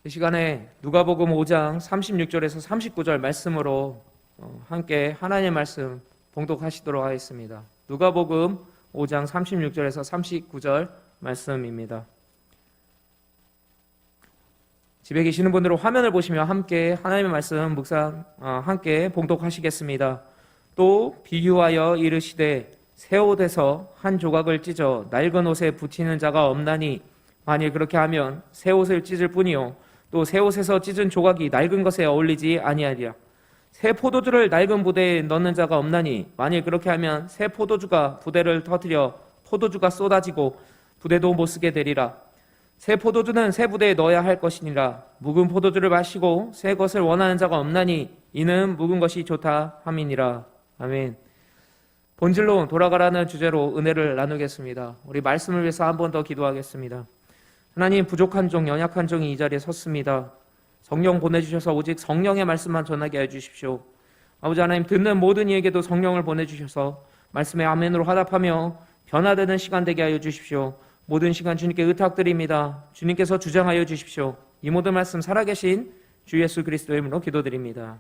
이 시간에 누가복음 5장 36절에서 39절 말씀으로 함께 하나님의 말씀 봉독하시도록 하겠습니다. 누가복음 5장 36절에서 39절 말씀입니다. 집에 계시는 분들은 화면을 보시며 함께 하나님의 말씀 묵상 함께 봉독하시겠습니다. 또 비유하여 이르시되 새 옷에서 한 조각을 찢어 낡은 옷에 붙이는 자가 없나니 만일 그렇게 하면 새 옷을 찢을 뿐이요 또 새 옷에서 찢은 조각이 낡은 것에 어울리지 아니하리라. 새 포도주를 낡은 부대에 넣는 자가 없나니 만일 그렇게 하면 새 포도주가 부대를 터뜨려 포도주가 쏟아지고 부대도 못 쓰게 되리라. 새 포도주는 새 부대에 넣어야 할 것이니라. 묵은 포도주를 마시고 새 것을 원하는 자가 없나니 이는 묵은 것이 좋다 함이니라. 아멘. 본질로 돌아가라는 주제로 은혜를 나누겠습니다. 우리 말씀을 위해서 한 번 더 기도하겠습니다. 하나님, 부족한 종, 연약한 종이 이 자리에 섰습니다. 성령 보내주셔서 오직 성령의 말씀만 전하게 해주십시오. 아버지 하나님, 듣는 모든 이에게도 성령을 보내주셔서 말씀에 아멘으로 화답하며 변화되는 시간 되게 하여 주십시오. 모든 시간 주님께 의탁드립니다. 주님께서 주장하여 주십시오. 이 모든 말씀 살아계신 주 예수 그리스도의 이름으로 기도드립니다.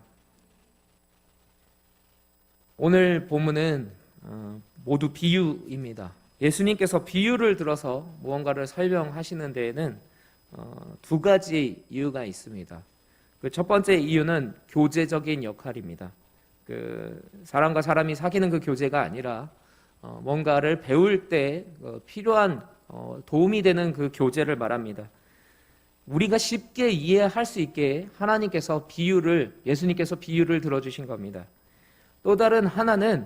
오늘 본문은 모두 비유입니다. 예수님께서 비유를 들어서 무언가를 설명하시는 데에는 두 가지 이유가 있습니다. 그 첫 번째 이유는 교제적인 역할입니다. 그 사람과 사람이 사귀는 그 교제가 아니라 뭔가를 배울 때 필요한 도움이 되는 그 교제를 말합니다. 우리가 쉽게 이해할 수 있게 예수님께서 비유를 들어주신 겁니다. 또 다른 하나는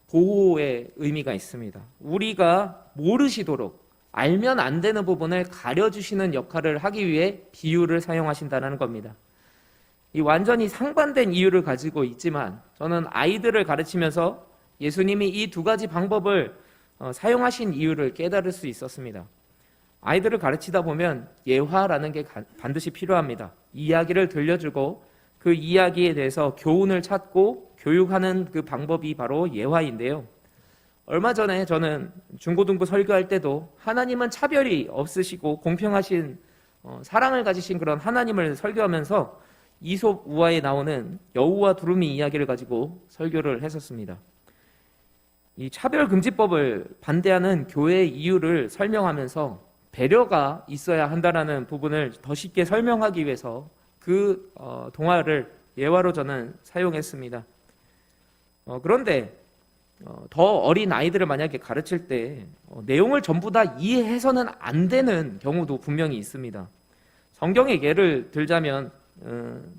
보호의 의미가 있습니다. 우리가 모르시도록 알면 안 되는 부분을 가려주시는 역할을 하기 위해 비유를 사용하신다는 겁니다. 이 완전히 상반된 이유를 가지고 있지만 저는 아이들을 가르치면서 예수님이 이 두 가지 방법을 사용하신 이유를 깨달을 수 있었습니다. 아이들을 가르치다 보면 예화라는 게 반드시 필요합니다. 이야기를 들려주고 그 이야기에 대해서 교훈을 찾고 교육하는 그 방법이 바로 예화인데요. 얼마 전에 저는 중고등부 설교할 때도 하나님은 차별이 없으시고 공평하신 사랑을 가지신 그런 하나님을 설교하면서 이솝 우화에 나오는 여우와 두루미 이야기를 가지고 설교를 했었습니다. 이 차별금지법을 반대하는 교회의 이유를 설명하면서 배려가 있어야 한다는 부분을 더 쉽게 설명하기 위해서 그 동화를 예화로 저는 사용했습니다. 그런데 더 어린 아이들을 만약에 가르칠 때 내용을 전부 다 이해해서는 안 되는 경우도 분명히 있습니다. 성경의 예를 들자면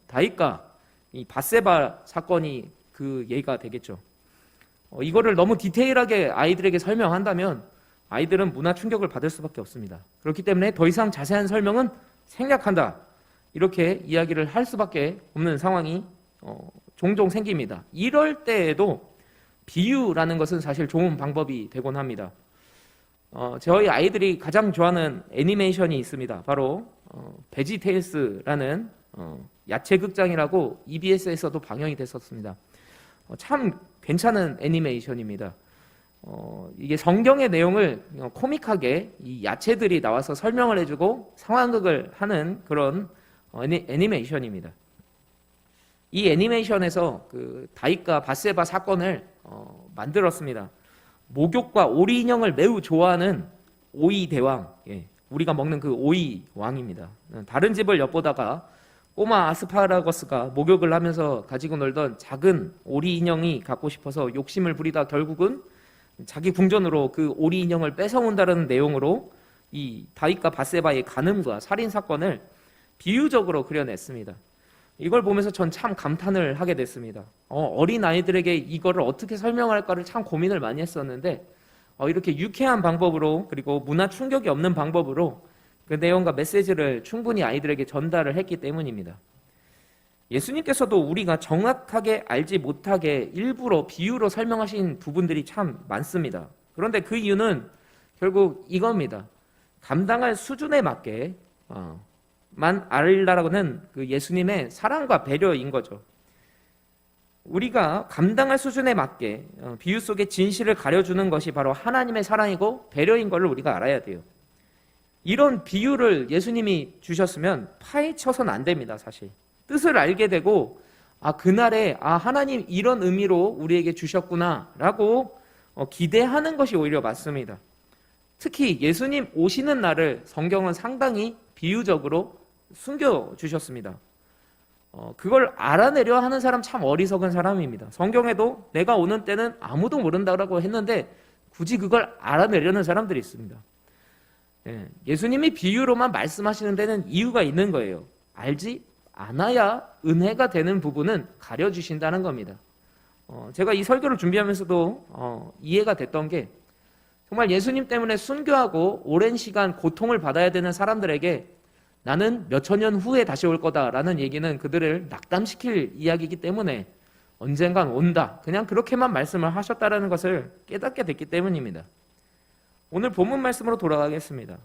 다윗과 이 밧세바 사건이 그 예가 되겠죠. 이거를 너무 디테일하게 아이들에게 설명한다면 아이들은 문화 충격을 받을 수밖에 없습니다. 그렇기 때문에 더 이상 자세한 설명은 생략한다, 이렇게 이야기를 할 수밖에 없는 상황이 종종 생깁니다. 이럴 때에도 비유라는 것은 사실 좋은 방법이 되곤 합니다. 저희 아이들이 가장 좋아하는 애니메이션이 있습니다. 바로 베지테일스라는 야채극장이라고 EBS에서도 방영이 됐었습니다. 참 괜찮은 애니메이션입니다. 이게 성경의 내용을 코믹하게 이 야채들이 나와서 설명을 해주고 상황극을 하는 그런 애니메이션입니다. 이 애니메이션에서 그 다윗과 밧세바 사건을 만들었습니다. 목욕과 오리 인형을 매우 좋아하는 오이 대왕, 우리가 먹는 그 오이 왕입니다. 다른 집을 엿보다가 꼬마 아스파라거스가 목욕을 하면서 가지고 놀던 작은 오리 인형이 갖고 싶어서 욕심을 부리다 결국은 자기 궁전으로 그 오리 인형을 뺏어온다는 내용으로 이 다윗과 밧세바의 간음과 살인 사건을 비유적으로 그려냈습니다. 이걸 보면서 전 참 감탄을 하게 됐습니다. 어린 아이들에게 이거를 어떻게 설명할까를 참 고민을 많이 했었는데 이렇게 유쾌한 방법으로, 그리고 문화 충격이 없는 방법으로 그 내용과 메시지를 충분히 아이들에게 전달을 했기 때문입니다. 예수님께서도 우리가 정확하게 알지 못하게 일부러 비유로 설명하신 부분들이 참 많습니다. 그런데 그 이유는 결국 이겁니다. 감당할 수준에 맞게 만 알라라고는 그 예수님의 사랑과 배려인 거죠. 우리가 감당할 수준에 맞게 비유 속의 진실을 가려주는 것이 바로 하나님의 사랑이고 배려인 것을 우리가 알아야 돼요. 이런 비유를 예수님이 주셨으면 파헤쳐서는 안 됩니다. 사실 뜻을 알게 되고 그날에 하나님 이런 의미로 우리에게 주셨구나 라고 기대하는 것이 오히려 맞습니다. 특히 예수님 오시는 날을 성경은 상당히 비유적으로 숨겨주셨습니다. 그걸 알아내려 하는 사람 참 어리석은 사람입니다. 성경에도 내가 오는 때는 아무도 모른다고 했는데 굳이 그걸 알아내려는 사람들이 있습니다. 예수님이 비유로만 말씀하시는 데는 이유가 있는 거예요. 알지 않아야 은혜가 되는 부분은 가려주신다는 겁니다. 제가 이 설교를 준비하면서도 이해가 됐던 게 정말 예수님 때문에 순교하고 오랜 시간 고통을 받아야 되는 사람들에게 나는 몇천 년 후에 다시 올 거다라는 얘기는 그들을 낙담시킬 이야기이기 때문에 언젠간 온다. 그냥 그렇게만 말씀을 하셨다라는 것을 깨닫게 됐기 때문입니다. 오늘 본문 말씀으로 돌아가겠습니다.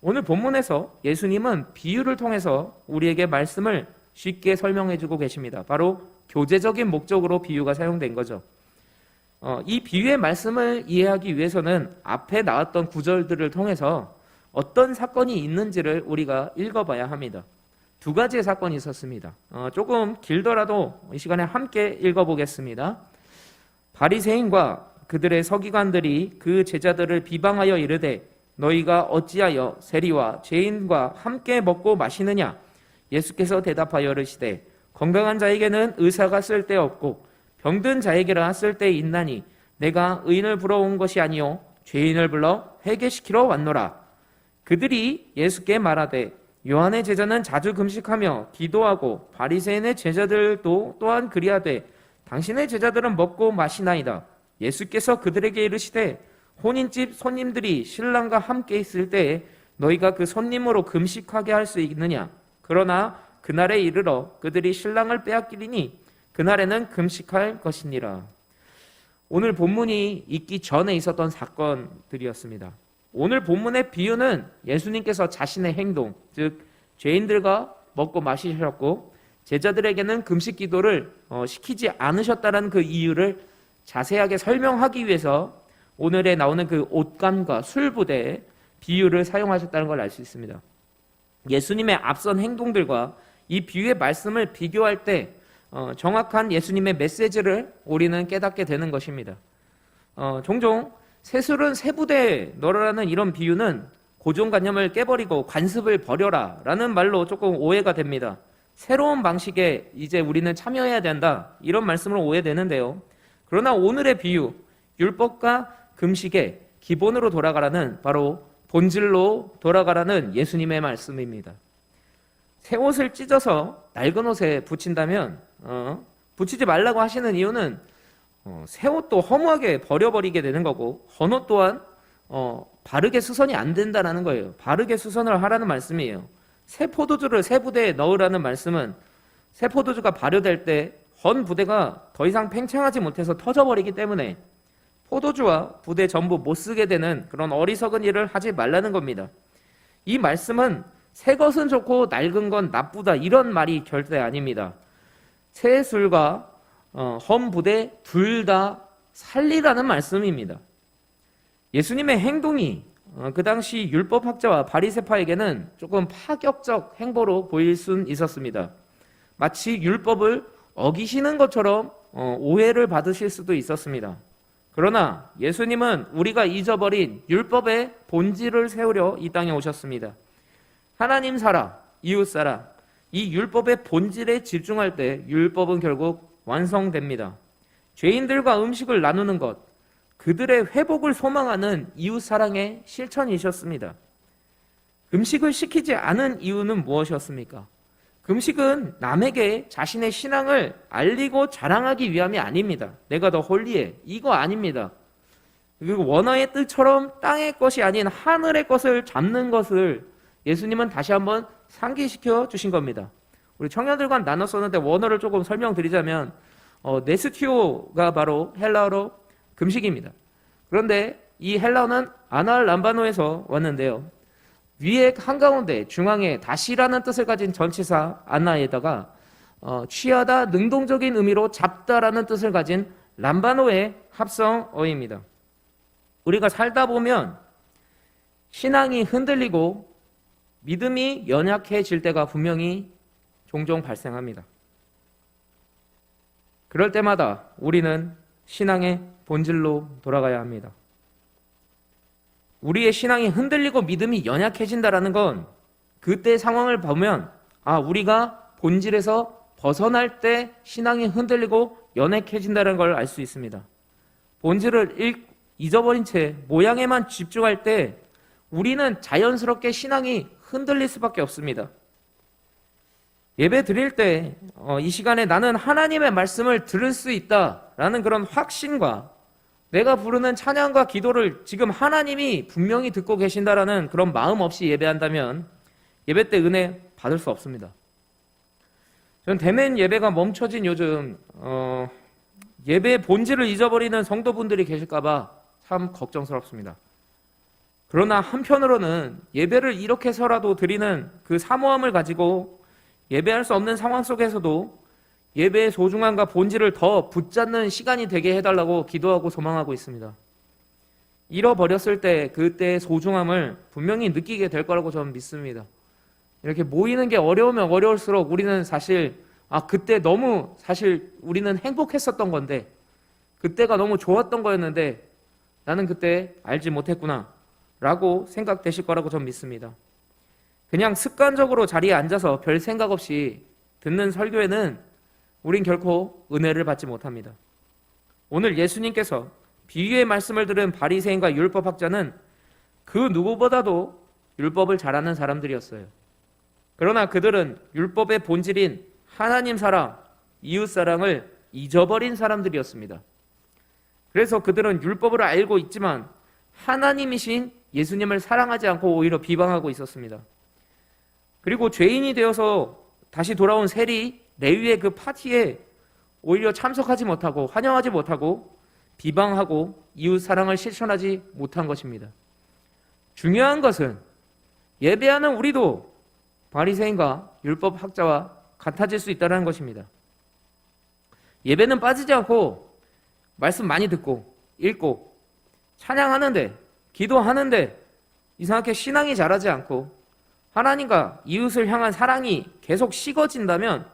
오늘 본문에서 예수님은 비유를 통해서 우리에게 말씀을 쉽게 설명해 주고 계십니다. 바로 교제적인 목적으로 비유가 사용된 거죠. 이 비유의 말씀을 이해하기 위해서는 앞에 나왔던 구절들을 통해서 어떤 사건이 있는지를 우리가 읽어봐야 합니다. 두 가지의 사건이 있었습니다. 조금 길더라도 이 시간에 함께 읽어보겠습니다. 바리새인과 그들의 서기관들이 그 제자들을 비방하여 이르되 너희가 어찌하여 세리와 죄인과 함께 먹고 마시느냐? 예수께서 대답하여 이르시되 건강한 자에게는 의사가 쓸데없고 병든 자에게라 쓸데있나니 내가 의인을 불러온 것이 아니요 죄인을 불러 회개시키러 왔노라. 그들이 예수께 말하되 요한의 제자는 자주 금식하며 기도하고 바리새인의 제자들도 또한 그리하되 당신의 제자들은 먹고 마시나이다. 예수께서 그들에게 이르시되 혼인집 손님들이 신랑과 함께 있을 때에 너희가 그 손님으로 금식하게 할 수 있느냐? 그러나 그날에 이르러 그들이 신랑을 빼앗기리니 그날에는 금식할 것이니라. 오늘 본문이 있기 전에 있었던 사건들이었습니다. 오늘 본문의 비유는 예수님께서 자신의 행동, 즉 죄인들과 먹고 마시셨고 제자들에게는 금식 기도를 시키지 않으셨다는 그 이유를 자세하게 설명하기 위해서 오늘에 나오는 그 옷감과 술부대의 비유를 사용하셨다는 걸 알 수 있습니다. 예수님의 앞선 행동들과 이 비유의 말씀을 비교할 때 정확한 예수님의 메시지를 우리는 깨닫게 되는 것입니다. 종종 새술은 새부대에 넣으라는 이런 비유는 고정관념을 깨버리고 관습을 버려라 라는 말로 조금 오해가 됩니다. 새로운 방식에 이제 우리는 참여해야 된다 이런 말씀으로 오해되는데요. 그러나 오늘의 비유, 율법과 금식의 기본으로 돌아가라는 바로 본질로 돌아가라는 예수님의 말씀입니다. 새 옷을 찢어서 낡은 옷에 붙인다면 붙이지 말라고 하시는 이유는 새 옷도 허무하게 버려버리게 되는 거고 헌 옷 또한 바르게 수선이 안 된다는 거예요. 바르게 수선을 하라는 말씀이에요. 새 포도주를 새 부대에 넣으라는 말씀은 새 포도주가 발효될 때 헌 부대가 더 이상 팽창하지 못해서 터져버리기 때문에 포도주와 부대 전부 못 쓰게 되는 그런 어리석은 일을 하지 말라는 겁니다. 이 말씀은 새 것은 좋고 낡은 건 나쁘다 이런 말이 절대 아닙니다. 새 술과 헌 부대 둘 다 살리라는 말씀입니다. 예수님의 행동이 그 당시 율법학자와 바리새파에게는 조금 파격적 행보로 보일 수는 있었습니다. 마치 율법을 어기시는 것처럼 오해를 받으실 수도 있었습니다. 그러나 예수님은 우리가 잊어버린 율법의 본질을 세우려 이 땅에 오셨습니다. 하나님 사랑, 이웃 사랑, 이 율법의 본질에 집중할 때 율법은 결국 완성됩니다. 죄인들과 음식을 나누는 것, 그들의 회복을 소망하는 이웃 사랑의 실천이셨습니다. 금식을 시키지 않은 이유는 무엇이었습니까? 금식은 남에게 자신의 신앙을 알리고 자랑하기 위함이 아닙니다. 내가 더 홀리해. 이거 아닙니다. 그리고 원어의 뜻처럼 땅의 것이 아닌 하늘의 것을 잡는 것을 예수님은 다시 한번 상기시켜 주신 겁니다. 우리 청년들과 나눠 썼는데 원어를 조금 설명드리자면 네스티오가 바로 헬라어로 금식입니다. 그런데 이 헬라어는 아날 람바노에서 왔는데요. 위에 한가운데 중앙에 다시라는 뜻을 가진 전치사 아나에다가 취하다, 능동적인 의미로 잡다라는 뜻을 가진 람바노의 합성어입니다. 우리가 살다 보면 신앙이 흔들리고 믿음이 연약해질 때가 분명히 종종 발생합니다. 그럴 때마다 우리는 신앙의 본질로 돌아가야 합니다. 우리의 신앙이 흔들리고 믿음이 연약해진다는 건 그때 상황을 보면 우리가 본질에서 벗어날 때 신앙이 흔들리고 연약해진다는 걸 알 수 있습니다. 본질을 잊어버린 채 모양에만 집중할 때 우리는 자연스럽게 신앙이 흔들릴 수밖에 없습니다. 예배 드릴 때 이 시간에 나는 하나님의 말씀을 들을 수 있다라는 그런 확신과 내가 부르는 찬양과 기도를 지금 하나님이 분명히 듣고 계신다라는 그런 마음 없이 예배한다면 예배 때 은혜 받을 수 없습니다. 전 대면 예배가 멈춰진 요즘 예배의 본질을 잊어버리는 성도분들이 계실까봐 참 걱정스럽습니다. 그러나 한편으로는 예배를 이렇게 해서라도 드리는 그 사모함을 가지고 예배할 수 없는 상황 속에서도 예배의 소중함과 본질을 더 붙잡는 시간이 되게 해달라고 기도하고 소망하고 있습니다. 잃어버렸을 때 그때의 소중함을 분명히 느끼게 될 거라고 저는 믿습니다. 이렇게 모이는 게 어려우면 어려울수록 우리는 사실 그때 너무 사실 우리는 행복했었던 건데 그때가 너무 좋았던 거였는데 나는 그때 알지 못했구나 라고 생각되실 거라고 저는 믿습니다. 그냥 습관적으로 자리에 앉아서 별 생각 없이 듣는 설교에는 우린 결코 은혜를 받지 못합니다. 오늘 예수님께서 비유의 말씀을 들은 바리새인과 율법학자는 그 누구보다도 율법을 잘 아는 사람들이었어요. 그러나 그들은 율법의 본질인 하나님 사랑, 이웃 사랑을 잊어버린 사람들이었습니다. 그래서 그들은 율법을 알고 있지만 하나님이신 예수님을 사랑하지 않고 오히려 비방하고 있었습니다. 그리고 죄인이 되어서 다시 돌아온 세리 레위의 그 파티에 오히려 참석하지 못하고 환영하지 못하고 비방하고 이웃 사랑을 실천하지 못한 것입니다. 중요한 것은 예배하는 우리도 바리새인과 율법 학자와 같아질 수 있다는 것입니다. 예배는 빠지지 않고 말씀 많이 듣고 읽고 찬양하는데 기도하는데 이상하게 신앙이 자라지 않고 하나님과 이웃을 향한 사랑이 계속 식어진다면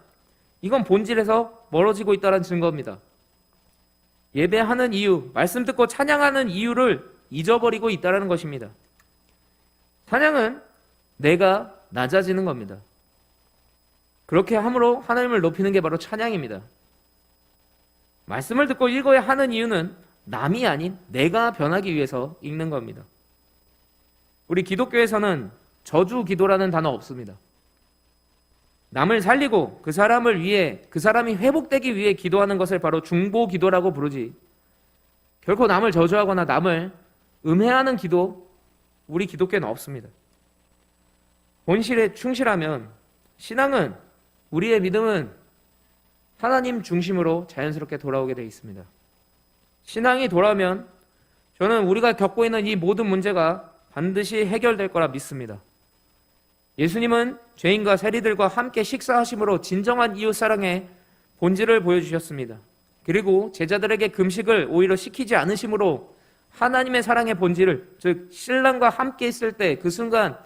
이건 본질에서 멀어지고 있다는 증거입니다. 예배하는 이유, 말씀 듣고 찬양하는 이유를 잊어버리고 있다는 것입니다. 찬양은 내가 낮아지는 겁니다. 그렇게 함으로 하나님을 높이는 게 바로 찬양입니다. 말씀을 듣고 읽어야 하는 이유는 남이 아닌 내가 변하기 위해서 읽는 겁니다. 우리 기독교에서는 저주 기도라는 단어 없습니다. 남을 살리고 그 사람을 위해 그 사람이 회복되기 위해 기도하는 것을 바로 중보 기도라고 부르지 결코 남을 저주하거나 남을 음해하는 기도 우리 기독교는 없습니다. 본실에 충실하면 신앙은 우리의 믿음은 하나님 중심으로 자연스럽게 돌아오게 되어 있습니다. 신앙이 돌아오면 저는 우리가 겪고 있는 이 모든 문제가 반드시 해결될 거라 믿습니다. 예수님은 죄인과 세리들과 함께 식사하심으로 진정한 이웃사랑의 본질을 보여주셨습니다. 그리고 제자들에게 금식을 오히려 시키지 않으심으로 하나님의 사랑의 본질을, 즉 신랑과 함께 있을 때 그 순간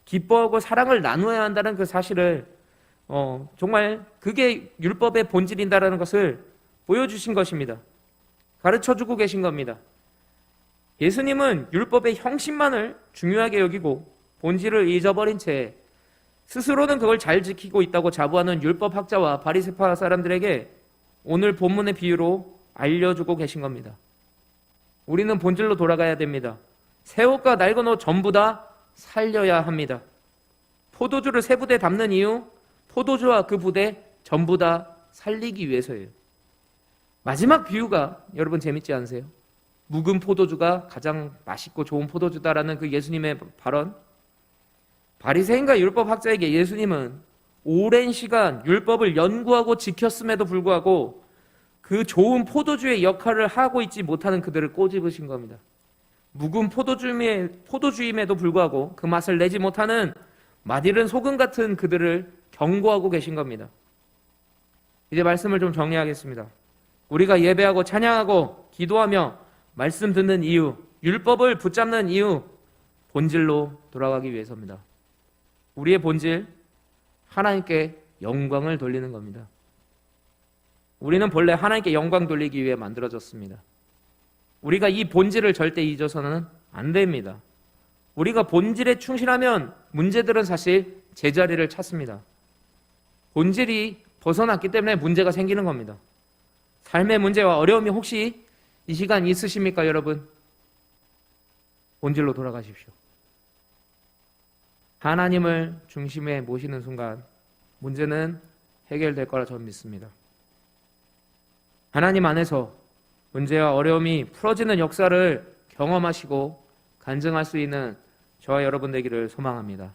기뻐하고 사랑을 나누어야 한다는 그 사실을 정말 그게 율법의 본질이다라는 것을 보여주신 것입니다. 가르쳐주고 계신 겁니다. 예수님은 율법의 형식만을 중요하게 여기고 본질을 잊어버린 채 스스로는 그걸 잘 지키고 있다고 자부하는 율법학자와 바리새파 사람들에게 오늘 본문의 비유로 알려주고 계신 겁니다. 우리는 본질로 돌아가야 됩니다. 새 옷과 낡은 옷 전부 다 살려야 합니다. 포도주를 새 부대에 담는 이유, 포도주와 그 부대 전부 다 살리기 위해서예요. 마지막 비유가 여러분 재밌지 않으세요? 묵은 포도주가 가장 맛있고 좋은 포도주다라는 그 예수님의 발언. 바리새인과 율법학자에게 예수님은 오랜 시간 율법을 연구하고 지켰음에도 불구하고 그 좋은 포도주의 역할을 하고 있지 못하는 그들을 꼬집으신 겁니다. 묵은 포도주임에도 불구하고 그 맛을 내지 못하는 맛이른 소금 같은 그들을 경고하고 계신 겁니다. 이제 말씀을 좀 정리하겠습니다. 우리가 예배하고 찬양하고 기도하며 말씀 듣는 이유, 율법을 붙잡는 이유, 본질로 돌아가기 위해서입니다. 우리의 본질, 하나님께 영광을 돌리는 겁니다. 우리는 본래 하나님께 영광 돌리기 위해 만들어졌습니다. 우리가 이 본질을 절대 잊어서는 안 됩니다. 우리가 본질에 충실하면 문제들은 사실 제자리를 찾습니다. 본질이 벗어났기 때문에 문제가 생기는 겁니다. 삶의 문제와 어려움이 혹시 이 시간 있으십니까, 여러분? 본질로 돌아가십시오. 하나님을 중심에 모시는 순간 문제는 해결될 거라 저는 믿습니다. 하나님 안에서 문제와 어려움이 풀어지는 역사를 경험하시고 간증할 수 있는 저와 여러분 되기를 소망합니다.